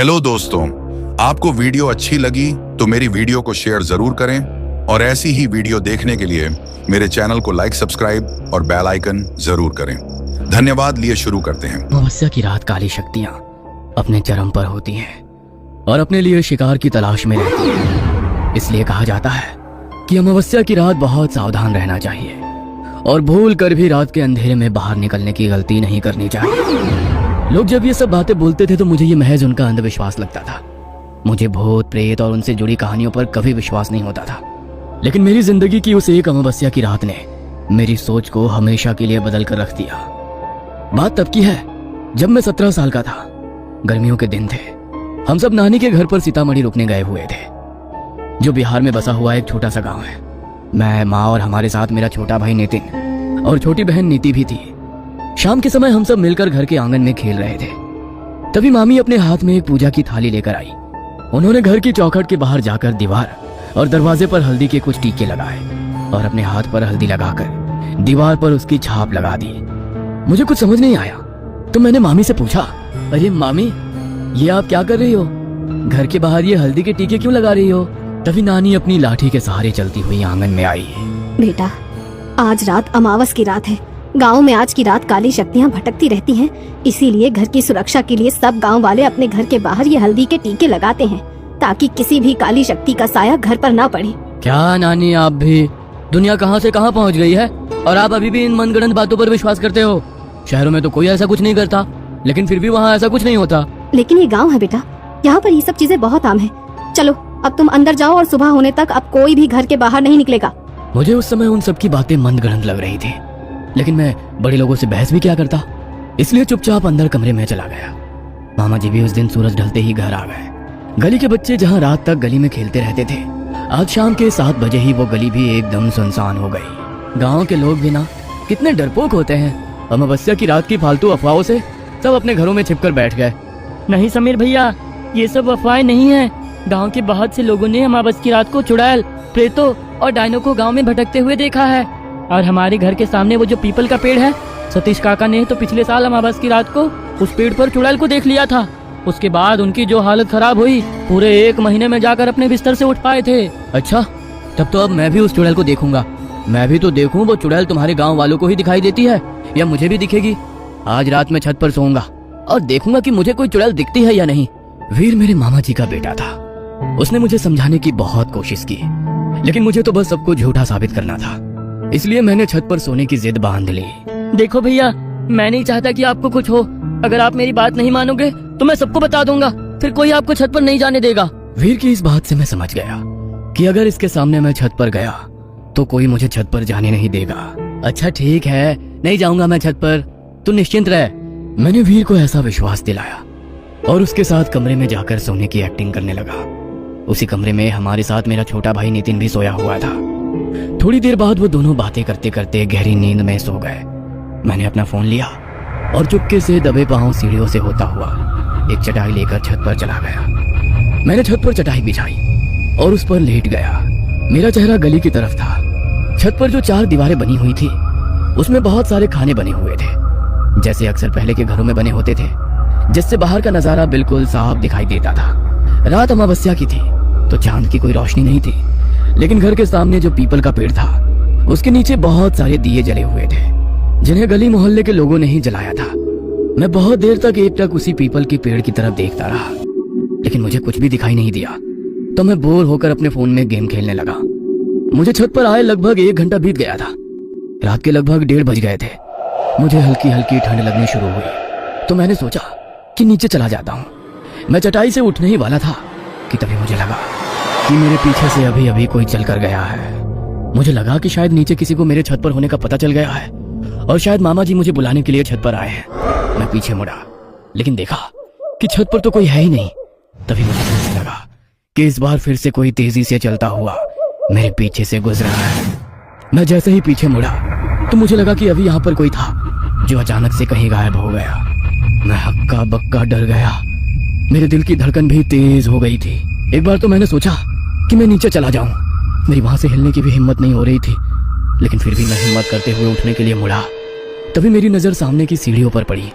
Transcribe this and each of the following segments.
Hello दोस्तों, आपको video अच्छी लगी तो मेरी वीडियो को शेयर जरूर करें और ऐसी ही वीडियो देखने के लिए मेरे चैनल को लाइक, सब्सक्राइब और बेल आइकन जरूर करें। धन्यवाद। लिए शुरू करते हैं। अमावस्या की रात काली शक्तियां अपने चरम पर होती हैं और अपने लिए शिकार की तलाश में रहती हैं। इसलिए कहा जाता है कि अमावस्या की रात बहुत सावधान रहना चाहिए और भूल कर भी रात के अंधेरे में बाहर निकलने की गलती नहीं करनी चाहिए। लोग जब ये सब बातें बोलते थे तो मुझे ये महज उनका अंधविश्वास लगता था। मुझे भूत प्रेत और उनसे जुड़ी कहानियों पर कभी विश्वास नहीं होता था। लेकिन मेरी जिंदगी की उस एक अमावस्या की रात ने मेरी सोच को हमेशा के लिए बदल कर रख दिया। बात तब की है जब मैं 17 साल का था। गर्मियों के दिन थे। हम सब नानी के घर पर सीतामढ़ी रुकने गए हुए थे, जो बिहार में बसा हुआ एक छोटा सा गांव है। मैं, माँ और हमारे साथ मेरा छोटा भाई नितिन और छोटी बहन नीति भी थी। शाम के समय हम सब मिलकर घर के आंगन में खेल रहे थे। तभी मामी अपने हाथ में एक पूजा की थाली लेकर आई। उन्होंने घर की चौखट के बाहर जाकर दीवार और दरवाजे पर हल्दी के कुछ टीके लगाए और अपने हाथ पर हल्दी लगाकर दीवार पर उसकी छाप लगा दी। मुझे कुछ समझ नहीं आया तो मैंने मामी से पूछा, अरे मामी, ये आप क्या कर रही हो? घर के बाहर ये हल्दी के टीके क्यों लगा रही हो? तभी नानी अपनी लाठी के सहारे चलती हुई आंगन में आई। बेटा, आज रात अमावस की रात है। गांव में आज की रात काली शक्तियां भटकती रहती हैं, इसीलिए घर की सुरक्षा के लिए सब गांव वाले अपने घर के बाहर ये हल्दी के टीके लगाते हैं ताकि किसी भी काली शक्ति का साया घर पर ना पड़े। क्या नानी, आप भी दुनिया कहां से कहां पहुंच गई है और आप अभी भी इन मनगढ़ंत बातों पर विश्वास करते हो? शहरों में तो कोई ऐसा कुछ नहीं करता, लेकिन फिर भी वहाँ ऐसा कुछ नहीं होता। लेकिन ये गाँव है बेटा, यहाँ पर ये सब चीजें बहुत आम है। चलो अब तुम अंदर जाओ और सुबह होने तक अब कोई भी घर के बाहर नहीं निकलेगा। मुझे उस समय उन सब की बातें मनगढ़ंत लग रही थी, लेकिन मैं बड़े लोगों से बहस भी क्या करता, इसलिए चुपचाप अंदर कमरे में चला गया। मामा जी भी उस दिन सूरज ढलते ही घर आ गए। गली के बच्चे जहाँ रात तक गली में खेलते रहते थे, आज शाम के 7 बजे ही वो गली भी एकदम सुनसान हो गई। गाँव के लोग भी ना कितने डरपोक होते हैं। अमावस्या की रात की फालतू अफवाहों से सब अपने घरों में छिपकर बैठ गए। नहीं समीर भैया, ये सब अफवाहें नहीं है। गांव के बहुत से लोगों ने अमावस्या की रात को चुड़ैल, प्रेतों और डायनों को गांव में भटकते हुए देखा है। और हमारे घर के सामने वो जो पीपल का पेड़ है, सतीश काका ने तो पिछले साल अमावस्या की रात को उस पेड़ पर चुड़ैल को देख लिया था। उसके बाद उनकी जो हालत खराब हुई, पूरे 1 महीने में जाकर अपने बिस्तर से उठ पाए थे। अच्छा, तब तो अब मैं भी उस चुड़ैल को देखूंगा। मैं भी तो देखूं वो चुड़ैल तुम्हारे गाँव वालों को ही दिखाई देती है या मुझे भी दिखेगी। आज रात में छत पर सोऊंगा और देखूंगा कि मुझे कोई चुड़ैल दिखती है या नहीं। वीर मेरे मामा जी का बेटा था। उसने मुझे समझाने की बहुत कोशिश की, लेकिन मुझे तो बस सबको झूठा साबित करना था। इसलिए मैंने छत पर सोने की जिद बांध ली। देखो भैया, मैं नहीं चाहता कि आपको कुछ हो। अगर आप मेरी बात नहीं मानोगे तो मैं सबको बता दूंगा, फिर कोई आपको छत पर नहीं जाने देगा। वीर की इस बात से मैं समझ गया कि अगर इसके सामने मैं छत पर गया तो कोई मुझे छत पर जाने नहीं देगा। अच्छा ठीक है, नहीं जाऊंगा मैं छत पर, तू निश्चिंत रह। मैंने वीर को ऐसा विश्वास दिलाया और उसके साथ कमरे में जाकर सोने की एक्टिंग करने लगा। उसी कमरे में हमारे साथ मेरा छोटा भाई नितिन भी सोया हुआ था। थोड़ी देर बाद वो दोनों बातें करते करते गहरी नींद में सो गए। मैंने अपना फोन लिया और चुपके से दबे पांव सीढ़ियों से होता हुआ एक चटाई लेकर छत पर चला गया। मैंने छत पर चटाई बिछाई और उस पर लेट गया। मेरा चेहरा गली की तरफ था। छत पर जो 4 दीवारें बनी हुई थी, उसमें बहुत सारे खाने बने हुए थे, जैसे अक्सर पहले के घरों में बने होते थे, जिससे बाहर का नजारा बिल्कुल साफ दिखाई देता था। रात अमावस्या की थी तो चांद की कोई रोशनी नहीं थी, लेकिन घर के सामने जो पीपल का पेड़ था, उसके नीचे बहुत सारे दिए जले हुए थे, जिन्हें गली मोहल्ले के लोगों ने ही जलाया था। मैं बहुत देर तक एकटक उसी पीपल के पेड़ की तरफ देखता रहा, लेकिन मुझे कुछ भी दिखाई नहीं दिया। तो मैं बोर होकर अपने फोन में गेम खेलने लगा। मुझे छत पर आए लगभग 1 घंटा बीत गया था। रात के लगभग 1:30 बज गए थे। मुझे हल्की हल्की ठंड लगनी शुरू हुई तो मैंने सोचा कि नीचे चला जाता हूँ। मैं चटाई से उठने ही वाला था कि तभी मुझे लगा कि मेरे पीछे से अभी अभी कोई चल कर गया है। मुझे लगा कि शायद नीचे किसी को मेरे छत पर होने का पता चल गया है और शायद मामा जी मुझे बुलाने के लिए छत पर आए हैं। मैं पीछे मुड़ा, लेकिन देखा कि छत पर तो कोई है ही नहीं। तभी मुझे समझने लगा कि इस बार फिर से कोई तेजी से चलता हुआ मेरे पीछे से गुजरा है। मैं जैसे ही पीछे मुड़ा तो मुझे लगा कि अभी यहाँ पर कोई था, जो अचानक से कहीं गायब हो गया। मैं हक्का बक्का डर गया। मेरे दिल की धड़कन भी तेज हो गई थी। एक बार तो मैंने सोचा कि मैं नीचे चला जाऊं। मेरी वहां से हिलने की भी हिम्मत नहीं हो रही थी, लेकिन फिर भी मैं हिम्मत करते हुए उठने के लिए मुड़ा। तभी मेरी नजर सामने की सीढ़ियों पर पड़ी।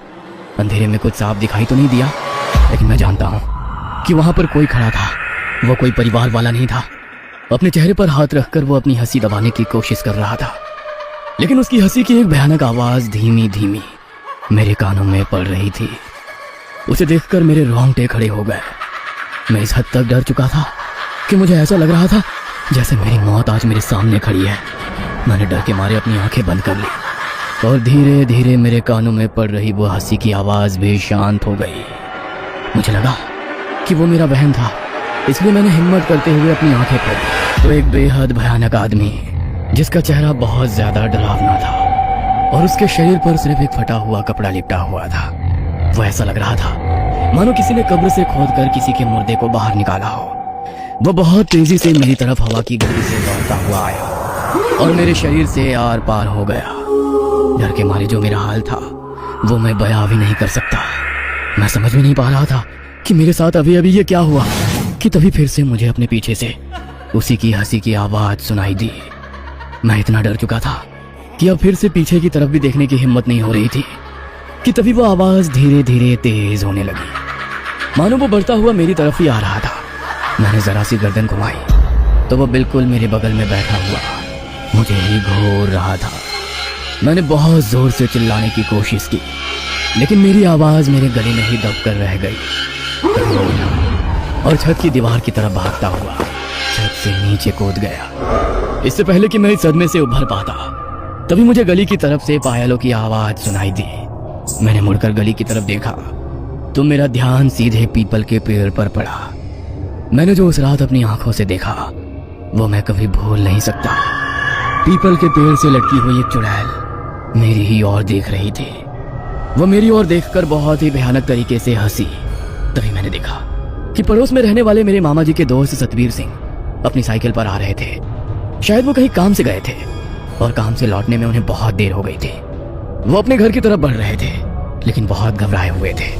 अंधेरे में कुछ साफ दिखाई तो नहीं दिया, लेकिन मैं जानता हूँ कि वहां पर कोई खड़ा था। वो कोई परिवार वाला नहीं था। अपने चेहरे पर हाथ रखकर वो अपनी हंसी दबाने की कोशिश कर रहा था, लेकिन उसकी हंसी की एक भयानक आवाज धीमी धीमी मेरे कानों में पड़ रही थी। उसे देखकर मेरे रोंगटे खड़े हो गए। मैं इस हद तक डर चुका था कि मुझे ऐसा लग रहा था जैसे मेरी मौत आज मेरे सामने खड़ी है। मैंने डर के मारे अपनी आंखें बंद कर ली और धीरे धीरे मेरे कानों में पड़ रही वो हंसी की आवाज भी शांत हो गई। मुझे लगा कि वो मेरा बहन था, इसलिए मैंने हिम्मत करते हुए अपनी आंखें खोली तो एक बेहद भयानक आदमी जिसका चेहरा बहुत ज्यादा डरावना था और उसके शरीर पर सिर्फ एक फटा हुआ कपड़ा लिपटा हुआ था। वो ऐसा लग रहा था मानो किसी ने कब्र से खोदकर किसी के मुर्दे को बाहर निकाला हो। वो बहुत तेजी से मेरी तरफ हवा की गति से दौड़ता हुआ आया और मेरे शरीर से आर पार हो गया। डर के मारे जो मेरा हाल था वो मैं बयां भी नहीं कर सकता। मैं समझ में नहीं पा रहा था कि मेरे साथ अभी अभी ये क्या हुआ कि तभी फिर से मुझे अपने पीछे से उसी की हंसी की आवाज सुनाई दी। मैं इतना डर चुका था कि अब फिर से पीछे की तरफ भी देखने की हिम्मत नहीं हो रही थी कि तभी वो आवाज धीरे धीरे तेज होने लगी, मानो वो बढ़ता हुआ मेरी तरफ ही आ रहा था। मैंने जरा सी गर्दन घुमाई तो वो बिल्कुल मेरे बगल में बैठा हुआ मुझे ही घूर रहा था। मैंने बहुत जोर से चिल्लाने की कोशिश की, लेकिन मेरी आवाज मेरे गले में ही दबकर रह गई। और छत की दीवार की तरफ भागता हुआ छत से नीचे कूद गया। इससे पहले कि मैं इस सदमे से उभर पाता तभी मुझे गली की तरफ से पायलों की आवाज सुनाई दी। मैंने मुड़कर गली की तरफ देखा तो मेरा ध्यान सीधे पीपल के पेड़ पर पड़ा। मैंने जो उस रात अपनी आंखों से देखा वो मैं कभी भूल नहीं सकता। पीपल के पेड़ से लटकी हुई एक चुड़ैल मेरी ही ओर देख रही थी। वो मेरी ओर देखकर बहुत ही भयानक तरीके से हंसी। तभी मैंने देखा कि पड़ोस में रहने वाले मेरे मामा जी के दोस्त सतबीर सिंह अपनी साइकिल पर आ रहे थे। शायद वो कहीं काम से गए थे और काम से लौटने में उन्हें बहुत देर हो गई थी। वो अपने घर की तरफ बढ़ रहे थे लेकिन बहुत घबराए हुए थे।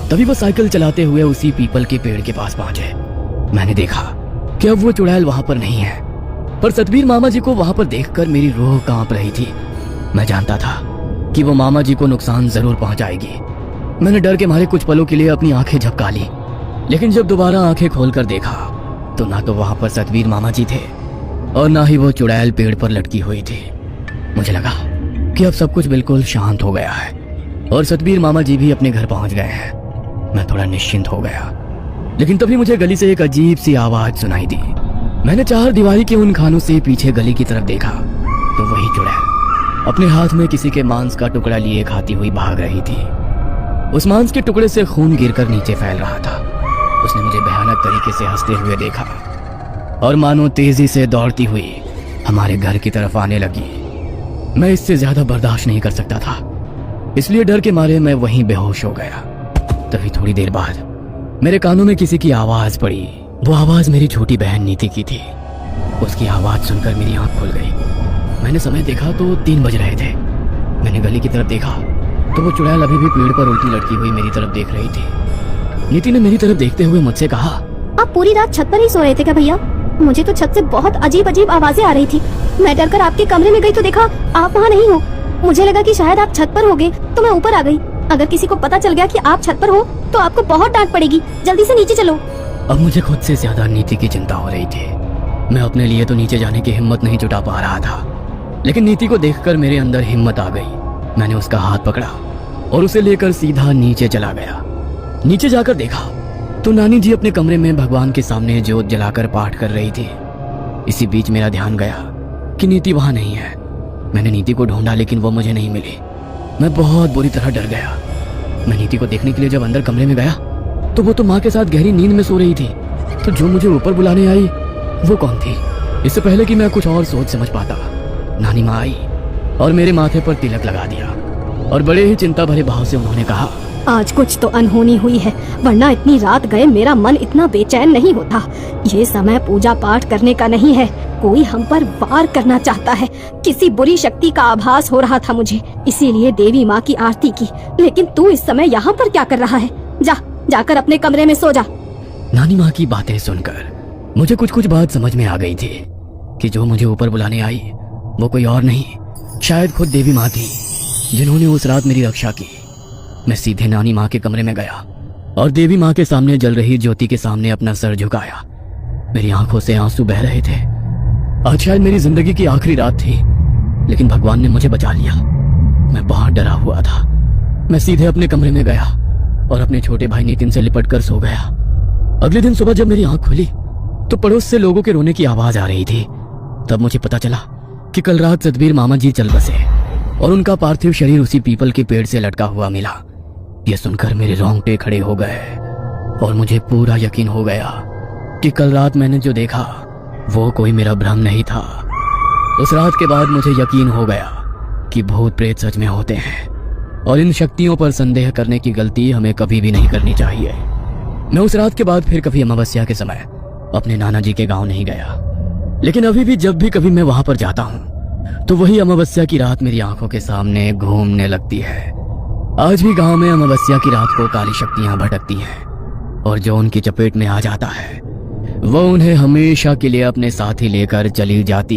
तभी वो साइकिल चलाते हुए उसी पीपल के पेड़ के पास पहुंचे। मैंने देखा कि अब वो चुड़ैल वहां पर नहीं है, पर सतबीर मामा जी को वहां पर देखकर मेरी रूह कांप रही थी। मैं जानता था कि वो मामा जी को नुकसान जरूर पहुंचाएगी। मैंने डर के मारे कुछ पलों के लिए अपनी आंखें झपका ली, लेकिन जब दोबारा आंखें खोलकर देखा तो ना तो वहां पर सतबीर मामा जी थे और ना ही वो चुड़ैल पेड़ पर लटकी हुई थी। मुझे लगा कि अब सब कुछ बिल्कुल शांत हो गया है और सतबीर मामा जी भी अपने घर पहुंच गए हैं। मैं थोड़ा निश्चिंत हो गया, लेकिन तभी मुझे गली से एक अजीब सी आवाज सुनाई दी। मैंने चार दीवारी के उन खानों से पीछे गली की तरफ देखा तो वही चुड़ैल अपने हाथ में किसी के मांस का टुकड़ा लिए खाती हुई भाग रही थी। उस मांस के टुकड़े से खून गिरकर नीचे फैल रहा था। उसने मुझे भयानक तरीके से हंसते हुए देखा और मानो तेजी से दौड़ती हुई हमारे घर की तरफ आने लगी। मैं इससे ज्यादा बर्दाश्त नहीं कर सकता था, इसलिए डर के मारे मैं वहीं बेहोश हो गया। तभी थोड़ी देर बाद मेरे कानों में किसी की आवाज पड़ी। वो आवाज मेरी छोटी बहन नीति की थी। उसकी आवाज सुनकर मेरी आंख खुल गई। मैंने समय देखा तो 3 बज रहे थे। मैंने गली की तरफ देखा तो वो चुड़ैल अभी भी पेड़ पर उल्टी लटकी हुई मेरी तरफ देख रही थी। नीति ने मेरी तरफ देखते हुए मुझसे कहा, आप पूरी रात छत पर ही सो रहे थे क्या भैया? मुझे तो छत से बहुत अजीब अजीब आवाजें आ रही थी। मैं डरकर आपके कमरे में गई तो देखा आप वहाँ नहीं हो। मुझे लगा कि शायद आप छत पर होगे तो मैं ऊपर आ गई। अगर किसी को पता चल गया कि आप छत पर हो तो आपको बहुत डांट पड़ेगी। जल्दी से नीचे चलो। अब मुझे खुद से ज्यादा नीति की चिंता हो रही थी। मैं अपने लिए तो नीचे जाने की हिम्मत नहीं जुटा पा रहा था, लेकिन नीति को देखकर मेरे अंदर हिम्मत आ गई। मैंने उसका हाथ पकड़ा और उसे लेकर सीधा नीचे चला गया। नीचे जाकर देखा तो नानी जी अपने कमरे में भगवान के सामने जोत जलाकर पाठ कर रही थी। इसी बीच मेरा ध्यान गया कि नीति वहां नहीं है। मैंने नीति को ढूंढा लेकिन वो मुझे नहीं मिली। मैं बहुत बुरी तरह डर गया। मैं नीति को देखने के लिए जब अंदर कमरे में गया तो वो तो माँ के साथ गहरी नींद में सो रही थी। तो जो मुझे ऊपर बुलाने आई वो कौन थी? इससे पहले कि मैं कुछ और सोच समझ पाता, नानी माँ आई और मेरे माथे पर तिलक लगा दिया और बड़े ही चिंता भरे भाव से उन्होंने कहा, आज कुछ तो अनहोनी हुई है, वरना इतनी रात गए मेरा मन इतना बेचैन नहीं होता। ये समय पूजा पाठ करने का नहीं है। कोई हम पर वार करना चाहता है। किसी बुरी शक्ति का आभास हो रहा था मुझे, इसीलिए देवी माँ की आरती की। लेकिन तू इस समय यहाँ पर क्या कर रहा है? जाकर अपने कमरे में सो जा। नानी माँ की बातें सुनकर मुझे कुछ बात समझ में आ गई थी कि जो मुझे ऊपर बुलाने आई वो कोई और नहीं, शायद खुद देवी माँ थी जिन्होंने उस रात मेरी रक्षा की। मैं सीधे नानी माँ के कमरे में गया और देवी माँ के सामने जल रही ज्योति के सामने अपना सर झुकाया। मेरी आंखों से आंसू बह रहे थे। आज शायद मेरी जिंदगी की आखिरी रात थी, लेकिन भगवान ने मुझे बचा लिया। मैं बहुत डरा हुआ था। मैं सीधे अपने कमरे में गया और अपने छोटे भाई नितिन से लिपट कर सो गया। अगले दिन सुबह जब मेरी आंख खुली तो पड़ोस से लोगों के रोने की आवाज आ रही थी। तब मुझे पता चला कि कल रात सतबीर मामा जी चल बसे और उनका पार्थिव शरीर उसी पीपल के पेड़ से लटका हुआ मिला। यह सुनकर मेरे रोंगटे खड़े हो गए और मुझे पूरा यकीन हो गया कि कल रात मैंने जो देखा वो कोई मेरा भ्रम नहीं था। उस रात के बाद मुझे यकीन हो गया कि भूत प्रेत सच में होते हैं और इन शक्तियों पर संदेह करने की गलती हमें कभी भी नहीं करनी चाहिए। मैं उस रात के बाद फिर कभी अमावस्या के समय अपने नाना जी के गांव नहीं गया, लेकिन अभी भी जब भी कभी मैं वहां पर जाता हूं तो वही अमावस्या की रात मेरी आंखों के सामने घूमने लगती है। आज भी गांव में अमावस्या की रात को काली शक्तियां भटकती हैं और जो उनकी चपेट में आ जाता है वो उन्हें हमेशा के लिए अपने साथ ही लेकर चली जाती